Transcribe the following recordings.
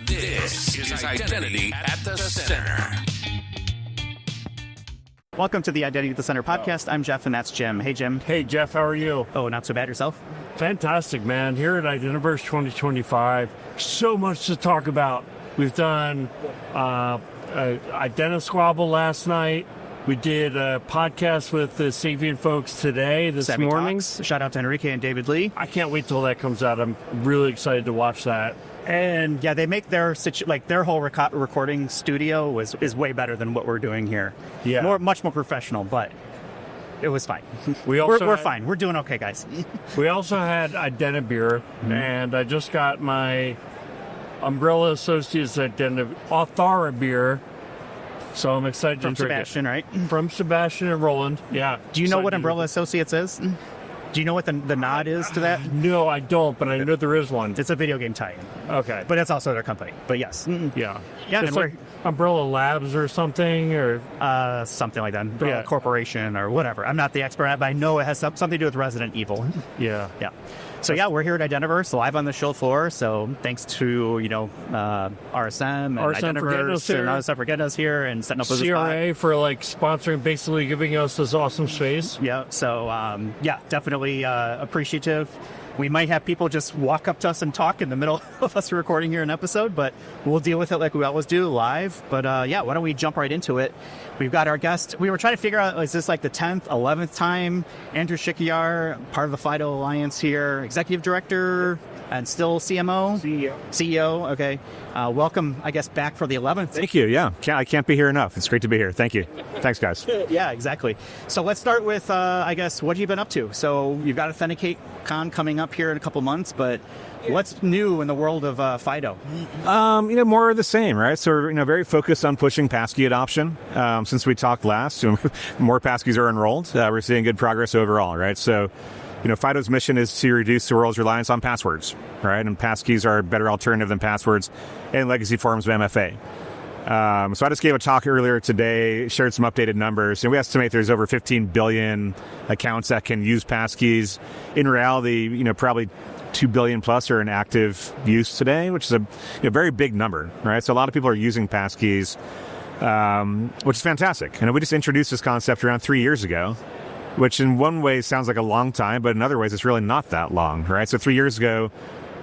This is Identity at the Center. Welcome to the Identity at the Center podcast. I'm Jeff, and that's Jim. Hey, Jim. Hey, Jeff, how are you? Oh, not so bad. Yourself? Fantastic, man. Here at Identiverse 2025, so much to talk about. We've done Identisquabble last night. We did a podcast with the Sapient folks today, this Savvy morning. Talks. Shout out to Enrique and David Lee. I can't wait till that comes out. I'm really excited to watch that. And yeah, they make their whole recording studio is way better than what we're doing here. Yeah, much more professional, but it was fine. We're fine. We're doing okay, guys. We also had Identibeer, and I just got my Umbrella Associates Authora beer. So I'm excited to drink Sebastian, it. right? From Sebastian and Roland. Yeah. Do you know what Umbrella Associates is? Do you know what the nod is to that? No, I don't, but I know there is one. It's a video game tie-in. Okay. But it's also their company. But yes. Yeah. Yeah, it's like Umbrella Labs or something, or something like that. Umbrella Corporation or whatever. I'm not the expert, but I know it has something to do with Resident Evil. Yeah. Yeah. So yeah, we're here at Identiverse, live on the show floor. So thanks to RSM and Identiverse and RSM for getting us here and setting up CRA for sponsoring, basically giving us this awesome space. Yeah. So definitely appreciative. We might have people just walk up to us and talk in the middle of us recording here an episode, but we'll deal with it like we always do live. But why don't we jump right into it? We've got our guest. We were trying to figure out, is this like the 10th, 11th time? Andrew Shikiar, part of the FIDO Alliance here, Executive Director and still CMO? CEO, okay. Welcome, I guess, back for the 11th. Thank you, yeah. I can't be here enough. It's great to be here. Thank you. Thanks, guys. Yeah, exactly. So let's start with, I guess, what have you been up to? So you've got Authenticate Con coming up here in a couple months, but what's new in the world of FIDO? More of the same, right? So we're very focused on pushing Passkey adoption. Since we talked last, more Passkeys are enrolled. We're seeing good progress overall, right? So FIDO's mission is to reduce the world's reliance on passwords, right? And Passkeys are a better alternative than passwords and legacy forms of MFA. So I just gave a talk earlier today, shared some updated numbers, and we estimate there's over 15 billion accounts that can use Passkeys. In reality, probably 2 billion plus are in active use today, which is a very big number, right? So a lot of people are using Passkeys, which is fantastic. And we just introduced this concept around 3 years ago, which in one way sounds like a long time, but in other ways it's really not that long, right? So 3 years ago,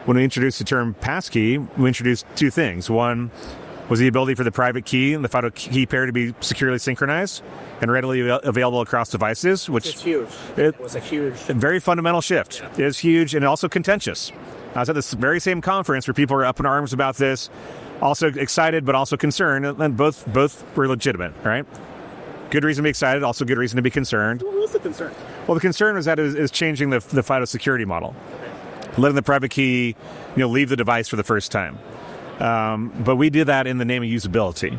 when we introduced the term Passkey, we introduced two things. One was the ability for the private key and the FIDO key pair to be securely synchronized and readily available across devices, which is huge. It was a huge, very fundamental shift. Yeah. It is huge and also contentious. I was at this very same conference where people were up in arms about this, also excited but also concerned, and both were legitimate, right? Good reason to be excited, also good reason to be concerned. What was the concern? Well, the concern was that it is changing the FIDO security model, letting the private key, leave the device for the first time. But we did that in the name of usability,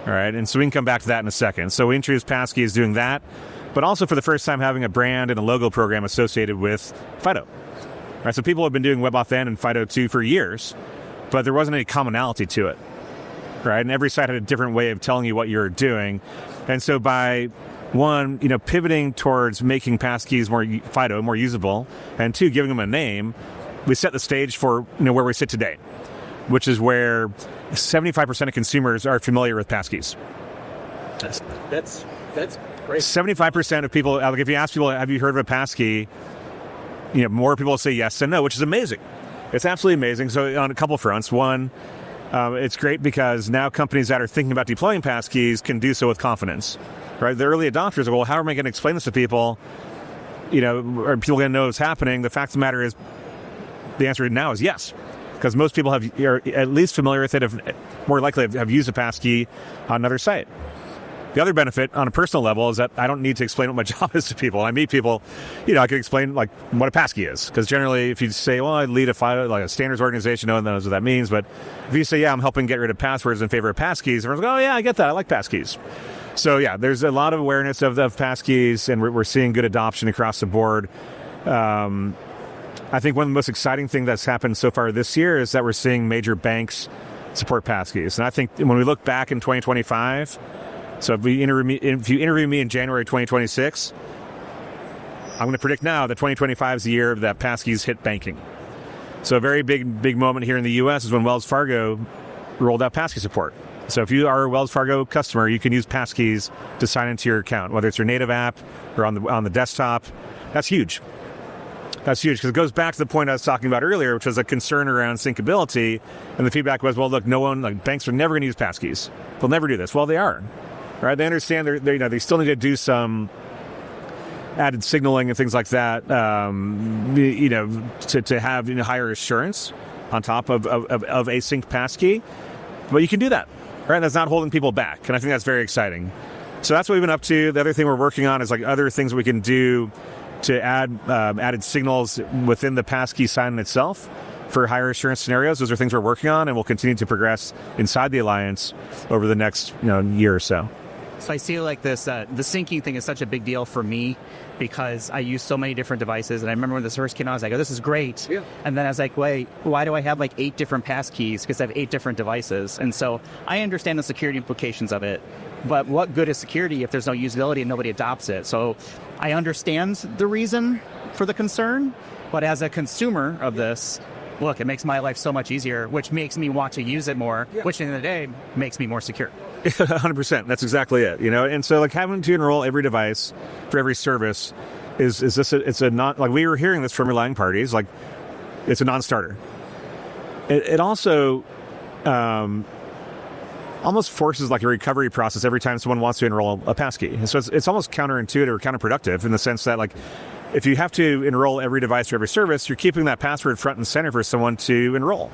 all right? And so we can come back to that in a second. So we introduced Passkey as doing that, but also for the first time having a brand and a logo program associated with FIDO. All right, so people have been doing WebAuthn and FIDO2 for years, but there wasn't any commonality to it, right? And every site had a different way of telling you what you're doing. And so by one, pivoting towards making Passkeys FIDO more usable, and two, giving them a name, we set the stage for where we sit today, which is where 75% of consumers are familiar with Passkeys. That's great. 75% of people, if you ask people, have you heard of a Passkey? More people will say yes than no, which is amazing. It's absolutely amazing. So on a couple fronts. One, it's great because now companies that are thinking about deploying Passkeys can do so with confidence, right? The early adopters are, well, how am I going to explain this to people? Are people going to know what's happening? The fact of the matter is, the answer now is yes, because most people are at least familiar with it, more likely have used a Passkey on another site. The other benefit on a personal level is that I don't need to explain what my job is to people. I meet people, I can explain what a Passkey is. Because generally, if you say, well, I lead a standards organization, no one knows what that means. But if you say, yeah, I'm helping get rid of passwords in favor of Passkeys, everyone's like, oh, yeah, I get that. I like Passkeys. So, yeah, there's a lot of awareness of Passkeys, and we're seeing good adoption across the board. I think one of the most exciting things that's happened so far this year is that we're seeing major banks support Passkeys. And I think when we look back in 2025, so if you interview me in January 2026, I'm going to predict now that 2025 is the year that Passkeys hit banking. So a very big moment here in the U.S. is when Wells Fargo rolled out Passkey support. So if you are a Wells Fargo customer, you can use Passkeys to sign into your account, whether it's your native app or on the desktop. That's huge. That's huge because it goes back to the point I was talking about earlier, which was a concern around syncability. And the feedback was, well, look, banks are never going to use Passkeys. They'll never do this. Well, they are, right? They understand they still need to do some added signaling and things like that, to have higher assurance on top of async Passkey. But you can do that, right? That's not holding people back. And I think that's very exciting. So that's what we've been up to. The other thing we're working on is like other things we can do to add added signals within the Passkey sign-in itself for higher assurance scenarios. Those are things we're working on, and we'll continue to progress inside the Alliance over the next year or so. So I see like this, the syncing thing is such a big deal for me because I use so many different devices. And I remember when this first came out, I was like, oh, this is great. Yeah. And then I was like, wait, why do I have like 8 different passkeys? Because I have 8 different devices. And so I understand the security implications of it. But what good is security if there's no usability and nobody adopts it? So I understand the reason for the concern. But as a consumer of this, look, it makes my life so much easier, which makes me want to use it more, which at the end of the day makes me more secure. 100%. That's exactly it. And so like having to enroll every device for every service it's a non, like we were hearing this from relying parties, like it's a non-starter. It also almost forces like a recovery process every time someone wants to enroll a Passkey. And so it's almost counterintuitive or counterproductive in the sense that like if you have to enroll every device for every service, you're keeping that password front and center for someone to enroll.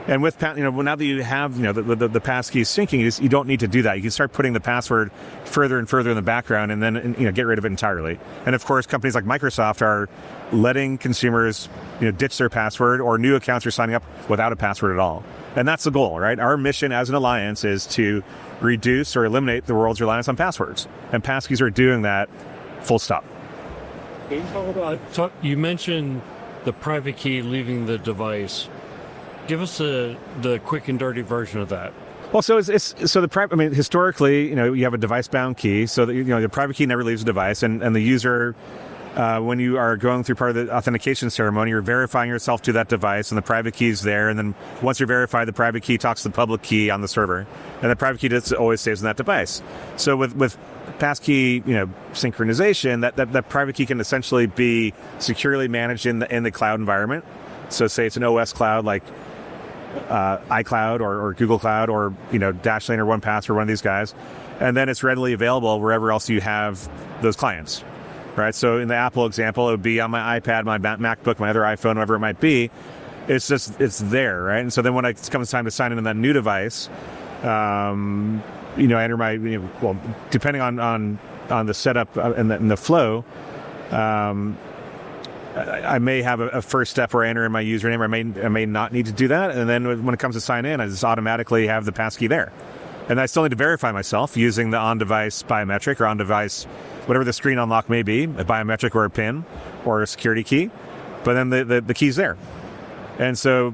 And with now that you have the Passkey syncing, you don't need to do that. You can start putting the password further and further in the background, and then get rid of it entirely. And of course, companies like Microsoft are letting consumers ditch their password, or new accounts are signing up without a password at all. And that's the goal, right? Our mission as an alliance is to reduce or eliminate the world's reliance on passwords, and Passkeys are doing that. Full stop. You mentioned the private key leaving the device. Give us the quick and dirty version of that. Well, so historically, you have a device-bound key, so that the private key never leaves the device, and the user, when you are going through part of the authentication ceremony, you're verifying yourself to that device, and the private key is there, and then once you're verified, the private key talks to the public key on the server, and the private key just always stays in that device. So with Passkey, synchronization, that private key can essentially be securely managed in the cloud environment. So say it's an OS cloud like iCloud or Google Cloud or Dashlane or 1Password, one of these guys, and then it's readily available wherever else you have those clients, right? So in the Apple example, it would be on my iPad, my MacBook, my other iPhone, whatever it might be. It's there, right? And so then when it comes time to sign in on that new device, I enter my depending on the setup and the flow. I may have a first step where I enter in my username, or I may not need to do that. And then when it comes to sign in, I just automatically have the Passkey there. And I still need to verify myself using the on-device biometric or on-device, whatever the screen unlock may be, a biometric or a PIN or a security key. But then the key's there. And so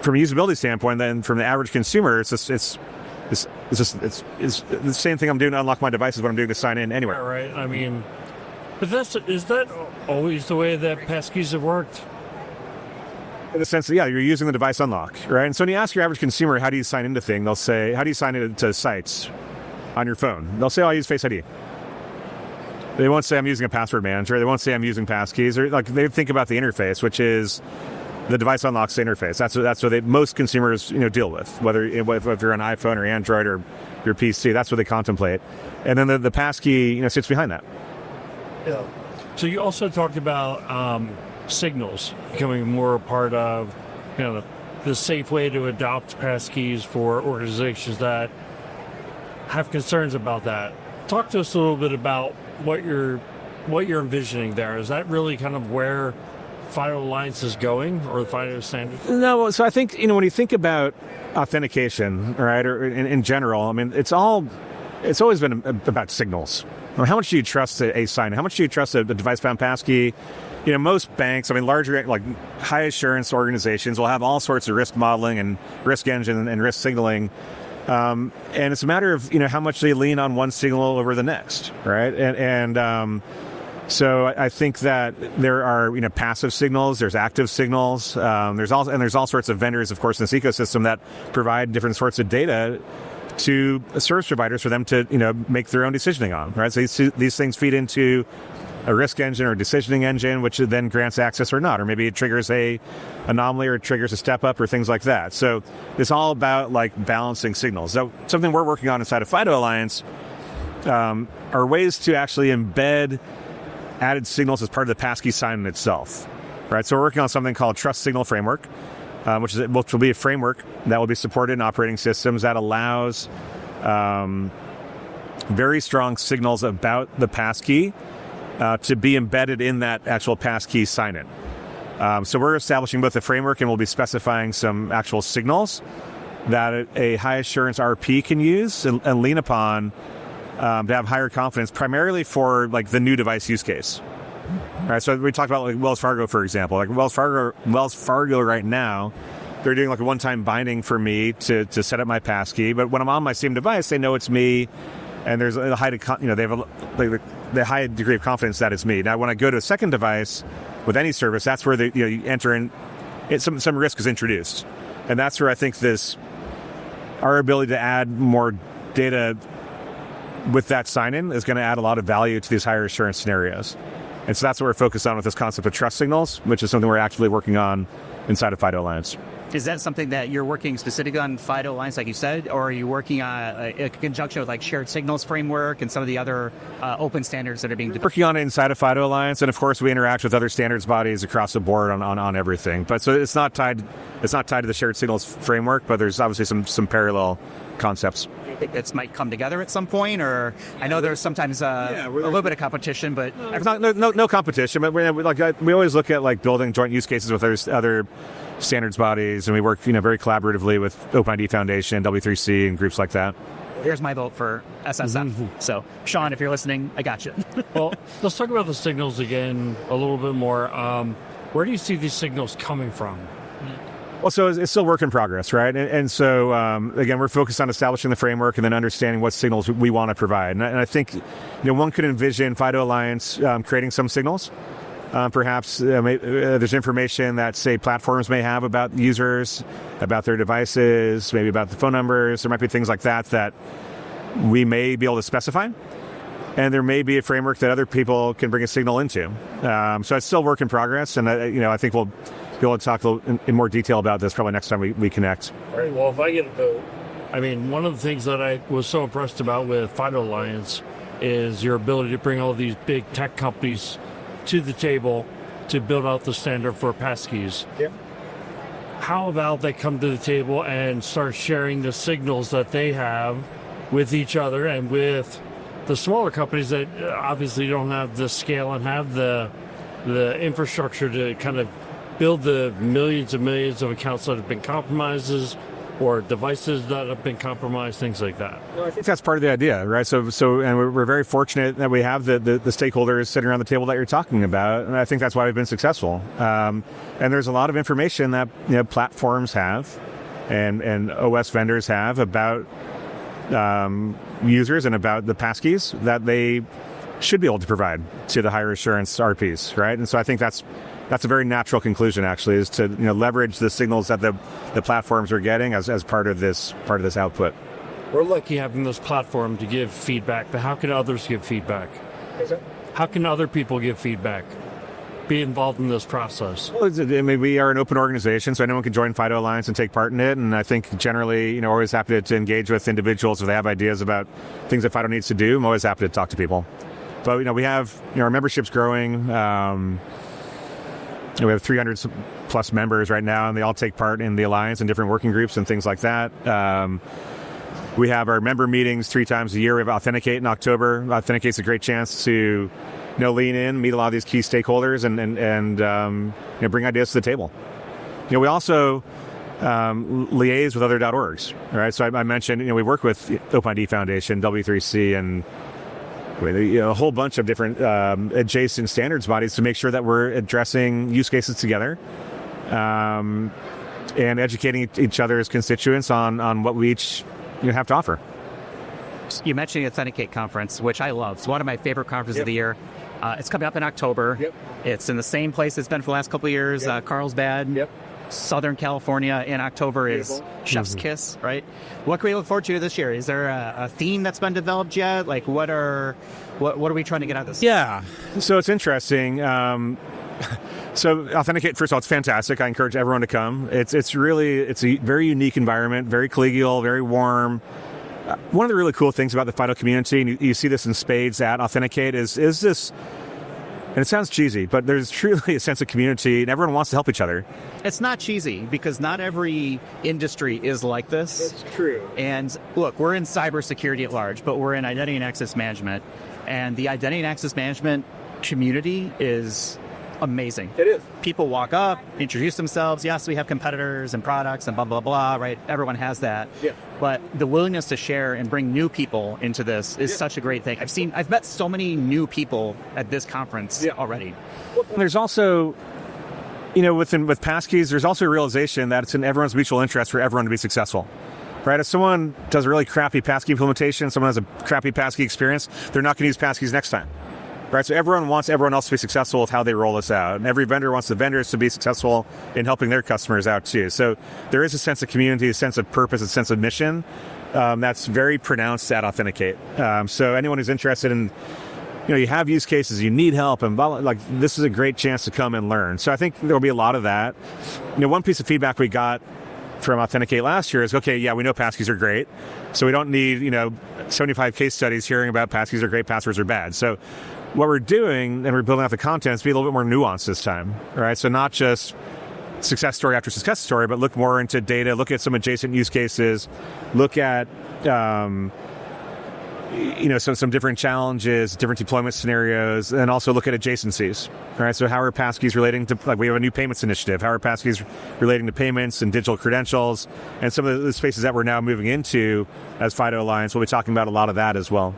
from a usability standpoint, then from the average consumer, it's the same thing I'm doing to unlock my device as what I'm doing to sign in anywhere. Right. I mean, but is that always the way that Passkeys have worked? In the sense that, you're using the device unlock, right? And so when you ask your average consumer, how do you sign into thing? They'll say, how do you sign into sites on your phone? They'll say, I use Face ID. They won't say I'm using a password manager. They won't say I'm using Passkeys. Or they think about the interface, which is the device unlocks interface. That's what most consumers deal with, whether if you're an iPhone or Android or your PC. That's what they contemplate. And then the Passkey sits behind that. Yeah. So you also talked about signals becoming more a part of the safe way to adopt Passkeys for organizations that have concerns about that. Talk to us a little bit about what you're envisioning there. Is that really kind of where FIDO Alliance is going, or the FIDO standard? No, so I think when you think about authentication, right, or in general, I mean it's always been about signals. How much do you trust a sign? How much do you trust a device-bound Passkey? Most banks, larger, like high assurance organizations will have all sorts of risk modeling and risk engine and risk signaling. And it's a matter of, how much they lean on one signal over the next, right? So I think that there are passive signals, there's active signals, there's all sorts of vendors, of course, in this ecosystem that provide different sorts of data to service providers for them to make their own decisioning on, right? So these things feed into a risk engine or a decisioning engine, which then grants access or not, or maybe it triggers a anomaly or it triggers a step up or things like that. So it's all about balancing signals. So something we're working on inside of FIDO Alliance are ways to actually embed added signals as part of the Passkey sign-in itself, right? So we're working on something called Trust Signal Framework, which will be a framework that will be supported in operating systems that allows very strong signals about the passkey to be embedded in that actual passkey sign-in. So we're establishing both a framework and we'll be specifying some actual signals that a high assurance RP can use and lean upon to have higher confidence, primarily for the new device use case. All right, so we talked about Wells Fargo, for example. Wells Fargo right now, they're doing a one-time binding for me to set up my passkey. But when I'm on my same device, they know it's me, and there's a high, they have the high degree of confidence that it's me. Now, when I go to a second device with any service, that's where you enter in. Some risk is introduced, and that's where I think our ability to add more data with that sign-in is going to add a lot of value to these higher assurance scenarios. And so that's what we're focused on with this concept of trust signals, which is something we're actively working on inside of FIDO Alliance. Is that something that you're working specifically on FIDO Alliance, like you said, or are you working on a conjunction with shared signals framework and some of the other open standards that are being developed? Working on it inside of FIDO Alliance, and of course we interact with other standards bodies across the board on everything. But so it's not tied to the shared signals framework, but there's obviously some parallel concepts. Do you think this might come together at some point, or I know there's sometimes a little bit of competition, but no competition. But we always look at building joint use cases with other standards bodies, and we work very collaboratively with OpenID Foundation, W3C, and groups like that. Here's my vote for SSF. Mm-hmm. So, Sean, if you're listening, I got you. Well, let's talk about the signals again a little bit more. Where do you see these signals coming from? Well, so it's still work in progress, right? And so, again, we're focused on establishing the framework and then understanding what signals we want to provide. And I think one could envision FIDO Alliance creating some signals. Perhaps there's information that, say, platforms may have about users, about their devices, maybe about the phone numbers. There might be things like that we may be able to specify. And there may be a framework that other people can bring a signal into. So it's still work in progress. And, I think we'll be able to talk in more detail about this probably next time we connect. All right, well, if I get a vote, one of the things that I was so impressed about with FIDO Alliance is your ability to bring all these big tech companies to the table to build out the standard for Passkeys. Yep. How about they come to the table and start sharing the signals that they have with each other and with the smaller companies that obviously don't have the scale and have the infrastructure to kind of build the millions and millions of accounts that have been compromises or devices that have been compromised, things like that. Well, I think that's part of the idea, right? So, and we're very fortunate that we have the stakeholders sitting around the table that you're talking about, and I think that's why we've been successful. And there's a lot of information that platforms have, and OS vendors have about users and about the passkeys that they should be able to provide to the higher assurance RPs, right? And so I think that's a very natural conclusion, actually, is to leverage the signals that the platforms are getting as part of this output. We're lucky having this platform to give feedback, but how can others give feedback? How can other people give feedback? Be involved in this process? Well, we are an open organization, so anyone can join FIDO Alliance and take part in it. And I think generally, always happy to engage with individuals if they have ideas about things that FIDO needs to do. I'm always happy to talk to people. But we have our membership's growing. We have 300 plus members right now, and they all take part in the Alliance and different working groups and things like that. We have our member meetings 3 times a year. We have Authenticate in October. Authenticate's a great chance to lean in, meet a lot of these key stakeholders, and bring ideas to the table. We also liaise with other .orgs. Right? So I mentioned we work with OpenID Foundation, W3C, and a whole bunch of different adjacent standards bodies to make sure that we're addressing use cases together and educating each other's constituents on what we each have to offer. You mentioned the Authenticate conference, which I love. It's one of my favorite conferences of the year. It's coming up in October. Yep. It's in the same place it's been for the last couple of years, Carlsbad. Yep. Southern California in October Beautiful. is Chef's Kiss, right? What can we look forward to this year? Is there a theme that's been developed yet? Like, what are we trying to get out of this? Yeah. So it's interesting. So Authenticate, first of all, it's fantastic. I encourage everyone to come. It's a very unique environment, very collegial, very warm. One of the really cool things about the FIDO community, and you see this in spades at Authenticate, is this, and it sounds cheesy, but there's truly a sense of community, and everyone wants to help each other. It's not cheesy, because not every industry is like this. That's true. And look, we're in cybersecurity at large, but we're in identity and access management. And the identity and access management community is amazing. It is. People walk up, introduce themselves. Yes, we have competitors and products and blah, blah, blah, right? Everyone has that. Yeah. But the willingness to share and bring new people into this is such a great thing. I've met so many new people at this conference already. There's also, with Passkeys, there's also a realization that it's in everyone's mutual interest for everyone to be successful. Right? If someone does a really crappy Passkey implementation, someone has a crappy Passkey experience, they're not going to use Passkeys next time. Right, so everyone wants everyone else to be successful with how they roll this out. And every vendor wants the vendors to be successful in helping their customers out too. So there is a sense of community, a sense of purpose, a sense of mission that's very pronounced at Authenticate. So anyone who's interested in, you have use cases, you need help, and this is a great chance to come and learn. So I think there'll be a lot of that. One piece of feedback we got from Authenticate last year is, okay, yeah, we know Passkeys are great. So we don't need, 75 case studies hearing about Passkeys are great, passwords are bad. So what we're doing, and we're building out the content, is to be a little bit more nuanced this time, right? So not just success story after success story, but look more into data, look at some adjacent use cases, look at, some different challenges, different deployment scenarios, and also look at adjacencies, right? So how are Passkeys relating to, we have a new payments initiative. How are Passkeys relating to payments and digital credentials, and some of the spaces that we're now moving into as FIDO Alliance? We'll be talking about a lot of that as well.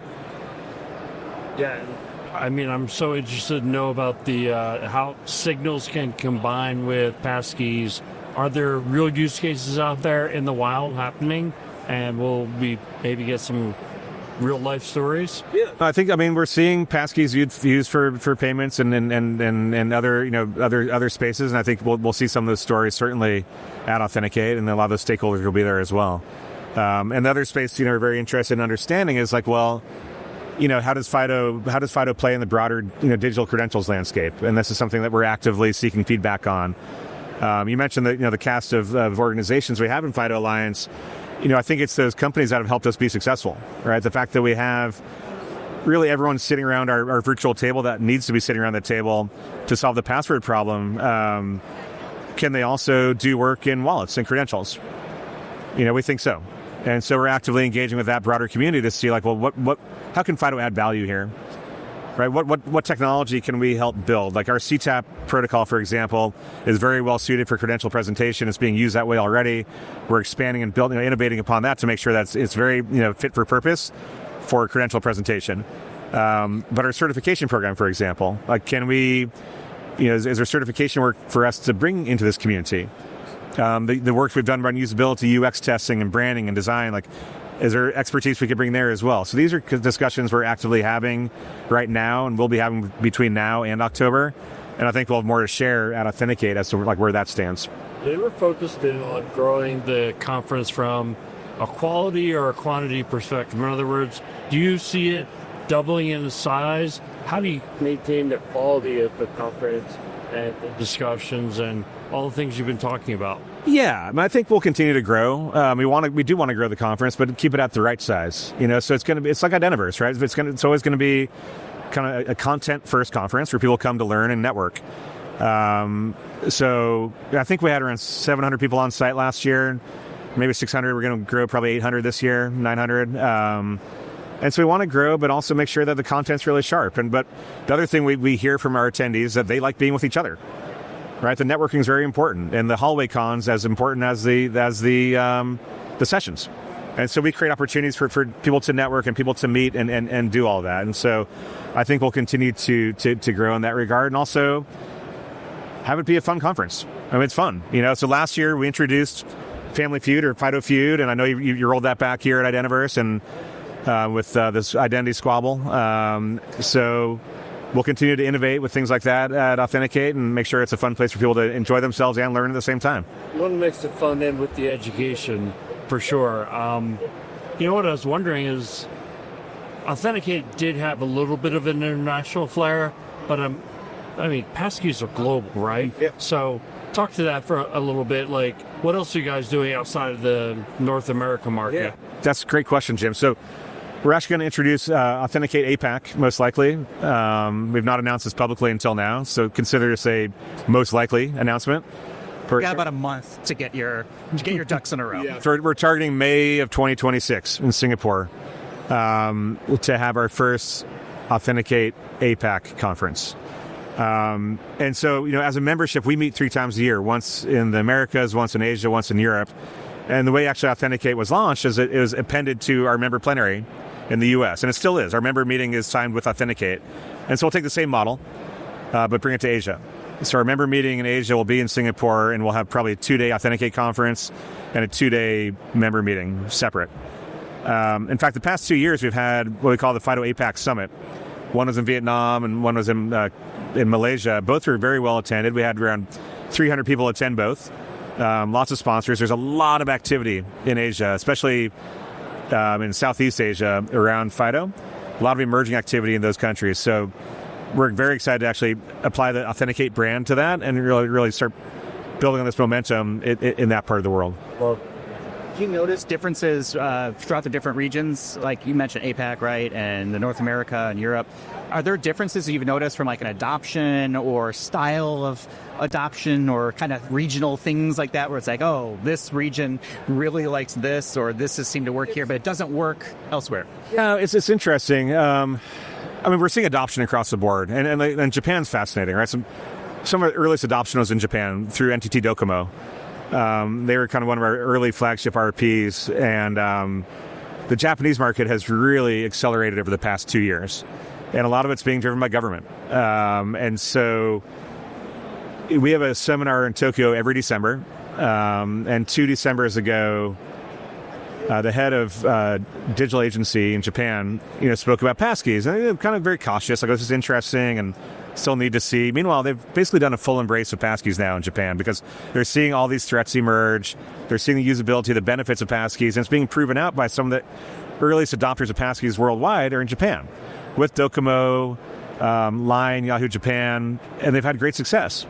Yeah. I'm so interested to know about the how signals can combine with Passkeys. Are there real use cases out there in the wild happening? And will we maybe get some real life stories? Yeah, I think we're seeing Passkeys used for payments and other spaces, and I think we'll see some of those stories certainly at Authenticate, and a lot of those stakeholders will be there as well. And the other space we're very interested in understanding is how does FIDO play in the broader digital credentials landscape? And this is something that we're actively seeking feedback on. You mentioned the cast of organizations we have in FIDO Alliance. I think it's those companies that have helped us be successful, right? The fact that we have really everyone sitting around our virtual table that needs to be sitting around the table to solve the password problem. Can they also do work in wallets and credentials? We think so. And so we're actively engaging with that broader community to see how can FIDO add value here, right? What technology can we help build? Like our CTAP protocol, for example, is very well suited for credential presentation. It's being used that way already. We're expanding and building, innovating upon that to make sure that it's very fit for purpose for credential presentation. But our certification program, for example, can we, is there certification work for us to bring into this community? The work we've done around usability, UX testing, and branding and design, is there expertise we could bring there as well? So these are discussions we're actively having right now, and we'll be having between now and October. And I think we'll have more to share at Authenticate as to where that stands. They were focused on growing the conference from a quality or a quantity perspective. In other words, do you see it doubling in size? How do you maintain the quality of the conference and the discussions and all the things you've been talking about? Yeah, I think we'll continue to grow. We do want to grow the conference, but keep it at the right size. So it's like Identiverse, right? It's always going to be kind of a content first conference where people come to learn and network. So I think we had around 700 people on site last year, maybe 600. We're going to grow probably 800 this year, 900. And so we want to grow, but also make sure that the content's really sharp. But the other thing we hear from our attendees is that they like being with each other. Right, the networking is very important, and the hallway cons as important as the sessions. And so we create opportunities for people to network and people to meet and do all that. And so I think we'll continue to grow in that regard, and also have it be a fun conference. It's fun, So last year we introduced Family Feud or FIDO Feud, and I know you rolled that back here at Identiverse and with this identity squabble. So we'll continue to innovate with things like that at Authenticate and make sure it's a fun place for people to enjoy themselves and learn at the same time. One makes it fun then with the education, for sure. You know what I was wondering is, Authenticate did have a little bit of an international flair, but Passkeys are global, right? Yeah. So talk to that for a little bit. Like, what else are you guys doing outside of the North America market? Yeah. That's a great question, Jim. So we're actually going to introduce Authenticate APAC, most likely. We've not announced this publicly until now, so consider this a most likely announcement. You got about a month to get your ducks in a row. Yeah. So we're targeting May of 2026 in Singapore to have our first Authenticate APAC conference. And so, as a membership, we meet 3 times a year, once in the Americas, once in Asia, once in Europe. And the way actually Authenticate was launched is it was appended to our member plenary in the U.S., and it still is. Our member meeting is signed with Authenticate. And so we'll take the same model, but bring it to Asia. So our member meeting in Asia will be in Singapore, and we'll have probably a 2-day Authenticate conference and a 2-day member meeting separate. In fact, the past 2 years, we've had what we call the FIDO APAC Summit. One was in Vietnam and one was in Malaysia. Both were very well attended. We had around 300 people attend both. Lots of sponsors. There's a lot of activity in Asia, especially in Southeast Asia around FIDO. A lot of emerging activity in those countries. So we're very excited to actually apply the Authenticate brand to that and really start building on this momentum in that part of the world. Well, do you notice differences throughout the different regions? Like you mentioned APAC, right, and the North America and Europe. Are there differences that you've noticed from like an adoption or style of adoption or kind of regional things like that where it's like, oh, this region really likes this or this has seemed to work here, but it doesn't work elsewhere? Yeah, it's interesting. We're seeing adoption across the board, and Japan's fascinating, right? Some of the earliest adoption was in Japan through NTT Docomo. They were kind of one of our early flagship RFPs, and the Japanese market has really accelerated over the past 2 years, and a lot of it's being driven by government. And so we have a seminar in Tokyo every December, and 2 Decembers ago, the head of digital agency in Japan, spoke about Passkeys, and they were kind of very cautious. Like, this is interesting, and still need to see. Meanwhile, they've basically done a full embrace of Passkeys now in Japan because they're seeing all these threats emerge. They're seeing the usability, the benefits of Passkeys, and it's being proven out by some of the earliest adopters of Passkeys worldwide are in Japan with Docomo, Line, Yahoo Japan, and they've had great success.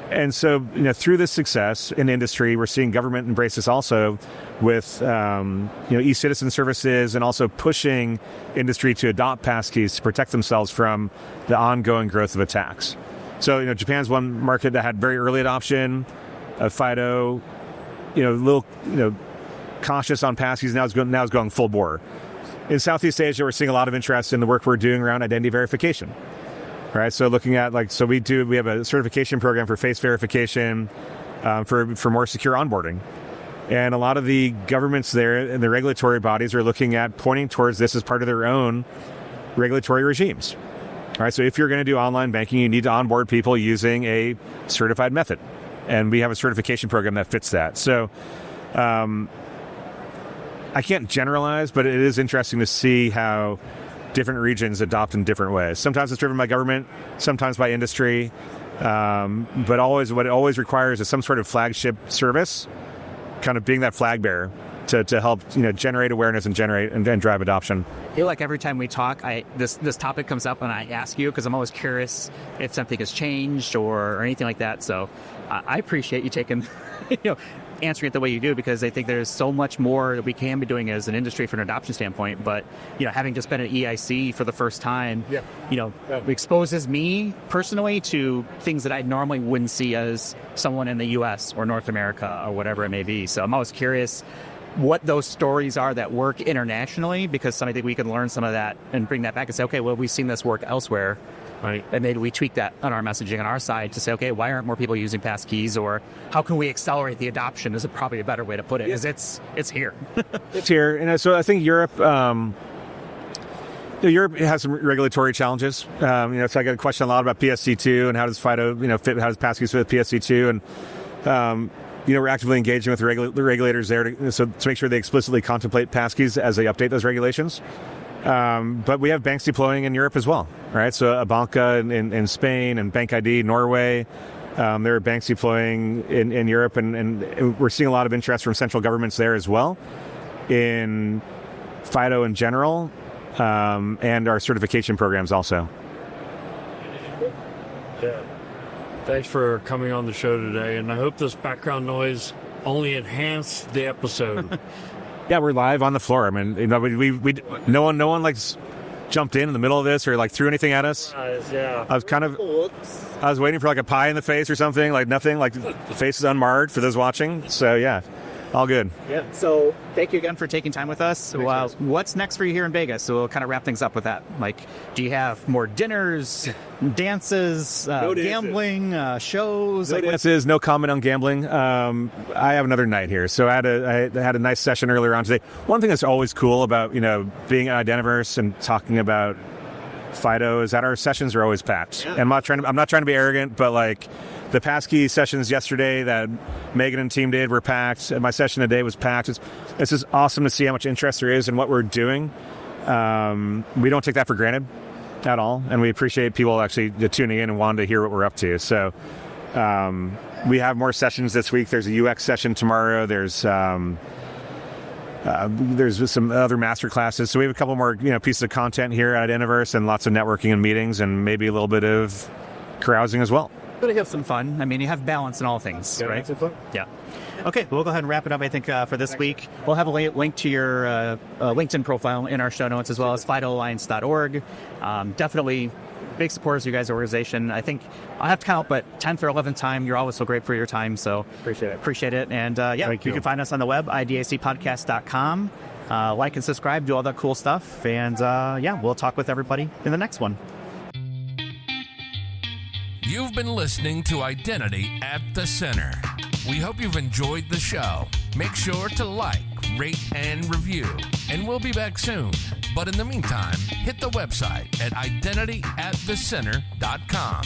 And so, through this success in industry, we're seeing government embrace this also with, e-citizen services and also pushing industry to adopt Passkeys to protect themselves from the ongoing growth of attacks. So, Japan's one market that had very early adoption of FIDO, a little, cautious on Passkeys, now is going full bore. In Southeast Asia, we're seeing a lot of interest in the work we're doing around identity verification. Right, so looking at we have a certification program for face verification for more secure onboarding, and a lot of the governments there and the regulatory bodies are looking at pointing towards this as part of their own regulatory regimes. All right, so if you're going to do online banking, you need to onboard people using a certified method, and we have a certification program that fits that. So I can't generalize, but it is interesting to see how different regions adopt in different ways. Sometimes it's driven by government, sometimes by industry, but always what it always requires is some sort of flagship service, kind of being that flag bearer to help generate awareness and drive adoption. I feel like every time we talk, this topic comes up and I ask you because I'm always curious if something has changed or anything like that. So I appreciate you taking answering it the way you do, because I think there's so much more that we can be doing as an industry from an adoption standpoint. But having just been at EIC for the first time, it exposes me personally to things that I normally wouldn't see as someone in the US or North America or whatever it may be. So I'm always curious what those stories are that work internationally, because I think we can learn some of that and bring that back and say, okay, well, we've seen this work elsewhere. Right. And maybe we tweak that on our messaging on our side to say, okay, why aren't more people using Passkeys, or how can we accelerate the adoption is probably a better way to put it, because it's here. It's here. And so I think Europe has some regulatory challenges. So I got a question a lot about PSC2 and how does FIDO, fit, how does Passkeys fit with PSC2? And, we're actively engaging with the regulators there to make sure they explicitly contemplate Passkeys as they update those regulations. But we have banks deploying in Europe as well, right? So Abanca in Spain and Bank ID Norway. There are banks deploying in Europe, and we're seeing a lot of interest from central governments there as well in FIDO in general, and our certification programs also. Yeah. Thanks for coming on the show today, and I hope this background noise only enhanced the episode. Yeah, we're live on the floor. I mean, we no one like jumped in the middle of this or like threw anything at us. Yeah. I was waiting for like a pie in the face or something, like nothing, like the face is unmarred for those watching. So yeah, all good. Yeah. So thank you again for taking time with us. What's next for you here in Vegas? So we'll kind of wrap things up with that. Like, do you have more dinners, dances, gambling, shows? No dances, no comment on gambling. I have another night here. So I had a nice session earlier on today. One thing that's always cool about, being at Identiverse and talking about FIDO is that our sessions are always packed. Yeah. And I'm not trying to be arrogant, but like the Passkeys sessions yesterday that Megan and team did were packed. And my session today was packed. It's just awesome to see how much interest there is in what we're doing. We don't take that for granted at all, and we appreciate people actually tuning in and wanting to hear what we're up to. So we have more sessions this week. There's a UX session tomorrow. There's some other master classes. So we have a couple more pieces of content here at Identiverse, and lots of networking and meetings, and maybe a little bit of carousing as well. But have some fun. I mean, you have balance in all things, right? Some fun. Yeah. Okay, we'll go ahead and wrap it up, I think, for this week. We'll have a link to your LinkedIn profile in our show notes, as well as FIDOalliance.org. Definitely big supporters of you guys' organization. I think I'll have to count, but 10th or 11th time, you're always so great for your time, so appreciate it. And you can find us on the web, idacpodcast.com. Like and subscribe, do all that cool stuff. And we'll talk with everybody in the next one. You've been listening to Identity at the Center. We hope you've enjoyed the show. Make sure to like, rate, and review. And we'll be back soon. But in the meantime, hit the website at identityatthecenter.com.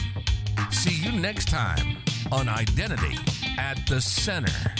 See you next time on Identity at the Center.